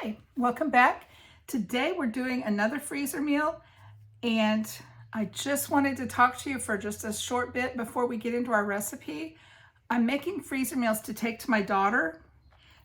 Hi, welcome back. Today we're doing another freezer meal, and I just wanted to talk to you for just a short bit before we get into our recipe. I'm making freezer meals to take to my daughter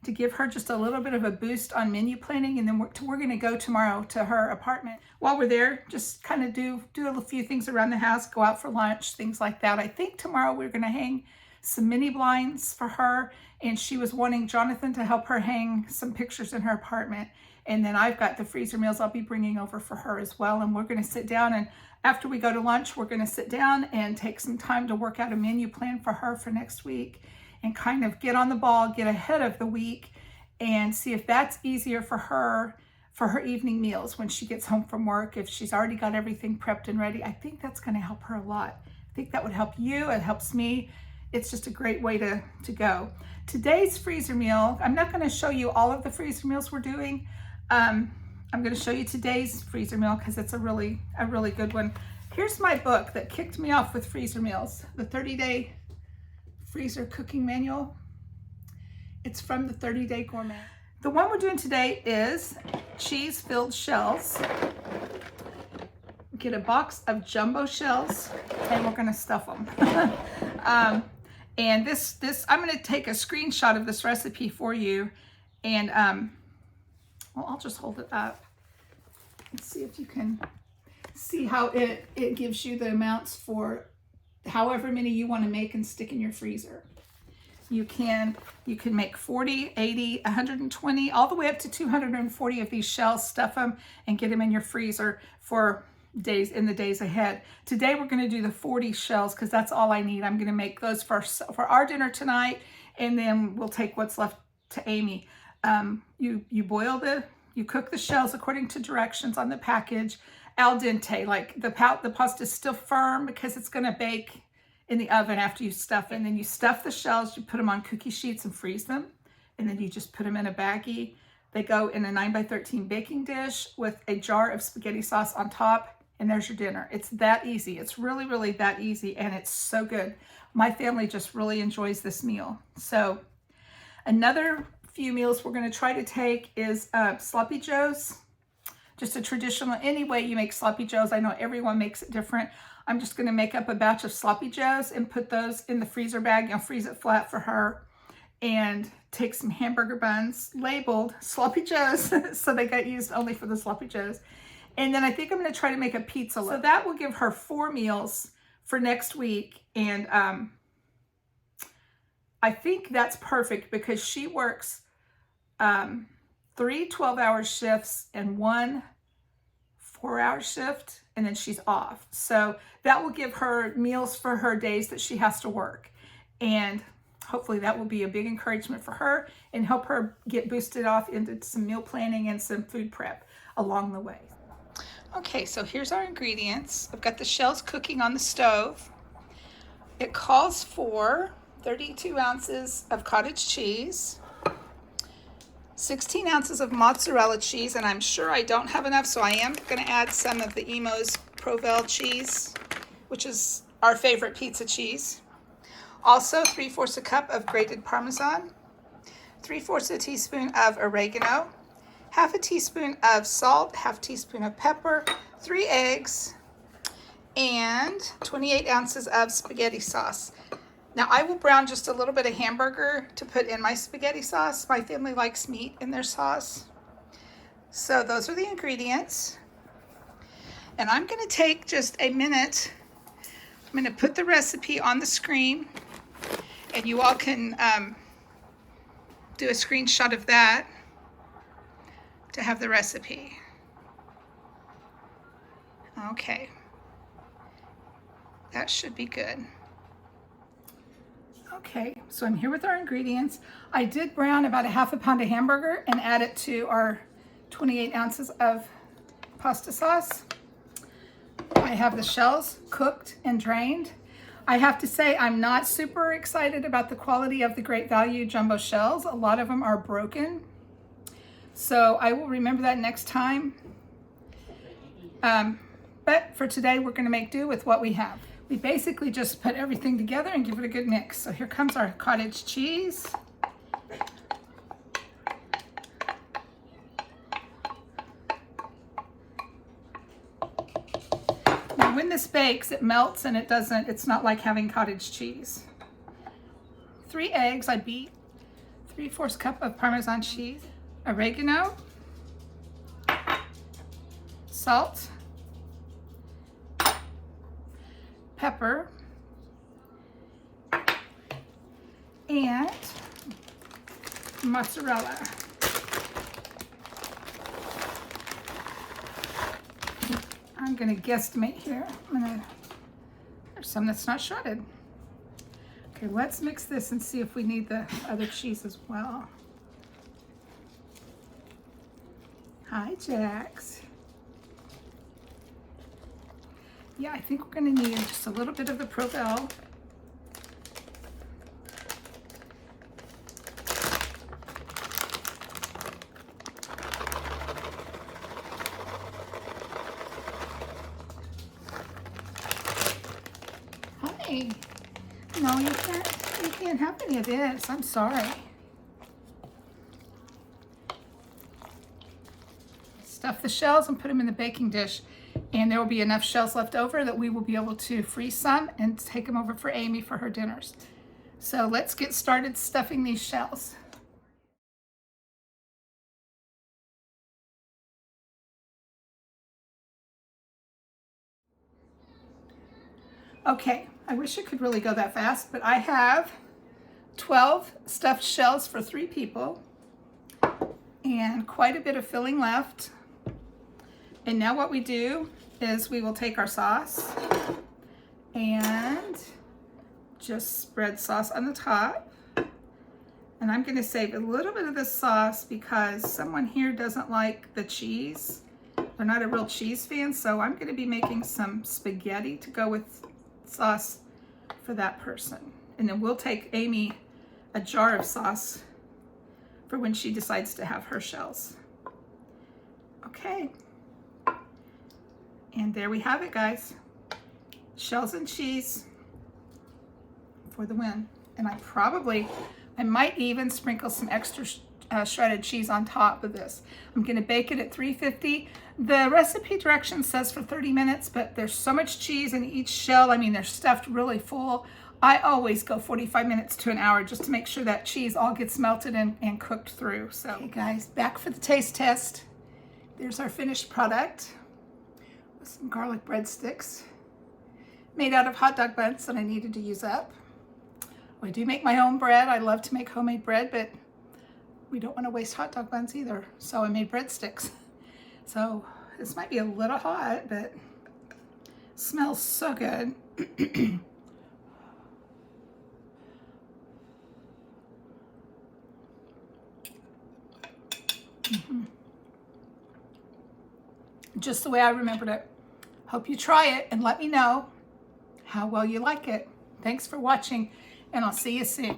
to give her just a little bit of a boost on menu planning, and then we're going to go tomorrow to her apartment. While we're there, just kind of do a few things around the house, go out for lunch, things like that. I think tomorrow we're going to hang some mini blinds for her, and she was wanting Jonathan to help her hang some pictures in her apartment. And then I've got the freezer meals I'll be bringing over for her as well. And we're going to sit down, and after we go to lunch, we're going to sit down and take some time to work out a menu plan for her for next week and kind of get on the ball, get ahead of the week, and see if that's easier for her evening meals when she gets home from work. If she's already got everything prepped and ready, I think that's going to help her a lot. I think that would help you. It helps me. It's just a great way to go. Today's freezer meal, I'm not going to show you all of the freezer meals we're doing. I'm going to show you today's freezer meal because it's a really good one. Here's my book that kicked me off with freezer meals, the 30-Day Freezer Cooking Manual. It's from the 30-Day Gourmet. The one we're doing today is cheese-filled shells. Get a box of jumbo shells, and we're going to stuff them. And this I'm going to take a screenshot of this recipe for you, and well, I'll just hold it up and see if you can see how it gives you the amounts for however many you want to make and stick in your freezer. You can make 40, 80, 120, all the way up to 240 of these shells. Stuff them and get them in your freezer for days in the days ahead. Today we're going to do the 40 shells because that's all I need. I'm going to make those for our dinner tonight, and then we'll take what's left to Amy. You cook the shells according to directions on the package, al dente, like the pasta is still firm because it's going to bake in the oven after you stuff it. And then you stuff the shells, you put them on cookie sheets and freeze them, and then you just put them in a baggie. They go in a 9x13 baking dish with a jar of spaghetti sauce on top, and there's your dinner. It's that easy. It's really that easy, and it's so good. My family just really enjoys this meal. So another few meals we're going to try to take is sloppy joes. Just a traditional, any way you make sloppy joes. I know everyone makes it different. I'm just going to make up a batch of sloppy joes and put those in the freezer bag. I'll freeze it flat for her, and take some hamburger buns labeled sloppy joes so they got used only for the sloppy joes. And then I think I'm going to try to make a pizza loaf. So that will give her 4 meals for next week. And I think that's perfect because she works 3 12-hour shifts and 1 4-hour shift, and then she's off. So that will give her meals for her days that she has to work. And hopefully that will be a big encouragement for her and help her get boosted off into some meal planning and some food prep along the way. Okay, so here's our ingredients. I've got the shells cooking on the stove. It calls for 32 ounces of cottage cheese, 16 ounces of mozzarella cheese, and I'm sure I don't have enough, so I am going to add some of the Imo's Provel cheese, which is our favorite pizza cheese. Also, 3/4 cup of grated Parmesan, 3/4 teaspoon of oregano, 1/2 teaspoon of salt, 1/2 teaspoon of pepper, 3 eggs, and 28 ounces of spaghetti sauce. Now I will brown just a little bit of hamburger to put in my spaghetti sauce. My family likes meat in their sauce. So those are the ingredients. And I'm going to take just a minute. I'm going to put the recipe on the screen, and you all can do a screenshot of that to have the recipe. Okay. That should be good. Okay, so I'm here with our ingredients. I did brown about a 1/2 pound of hamburger and add it to our 28 ounces of pasta sauce. I have the shells cooked and drained. I have to say I'm not super excited about the quality of the Great Value jumbo shells. A lot of them are broken. So I will remember that next time. But for today, we're going to make do with what we have. We basically just put everything together and give it a good mix. So here comes our cottage cheese. when this bakes, it melts and it's not like having cottage cheese. 3 eggs I beat, 3/4 cup of Parmesan cheese, oregano, salt, pepper, and mozzarella. I'm going to guesstimate here. There's some that's not shredded. Okay, let's mix this and see if we need the other cheese as well. Hi, Jax. Yeah, I think we're going to need just a little bit of the Provel. Hi. No, you can't have any of this. I'm sorry. Stuff the shells and put them in the baking dish. And there will be enough shells left over that we will be able to freeze some and take them over for Amy for her dinners. So let's get started stuffing these shells. Okay, I wish it could really go that fast, but I have 12 stuffed shells for 3 people and quite a bit of filling left. And now what we do is we will take our sauce and just spread sauce on the top. And I'm going to save a little bit of this sauce because someone here doesn't like the cheese. They're not a real cheese fan, so I'm going to be making some spaghetti to go with sauce for that person. And then we'll take Amy a jar of sauce for when she decides to have her shells. Okay. And there we have it, guys. Shells and cheese for the win. And I might even sprinkle some extra shredded cheese on top of this. I'm gonna bake it at 350. The recipe direction says for 30 minutes, but there's so much cheese in each shell. I mean, they're stuffed really full. I always go 45 minutes to an hour just to make sure that cheese all gets melted and cooked through. So, okay, guys, back for the taste test. There's our finished product with some garlic breadsticks made out of hot dog buns that I needed to use up. I do make my own bread. I love to make homemade bread, but we don't want to waste hot dog buns either. So I made breadsticks. So this might be a little hot, but smells so good. Just the way I remembered it. Hope you try it and let me know how well you like it. Thanks for watching, and I'll see you soon.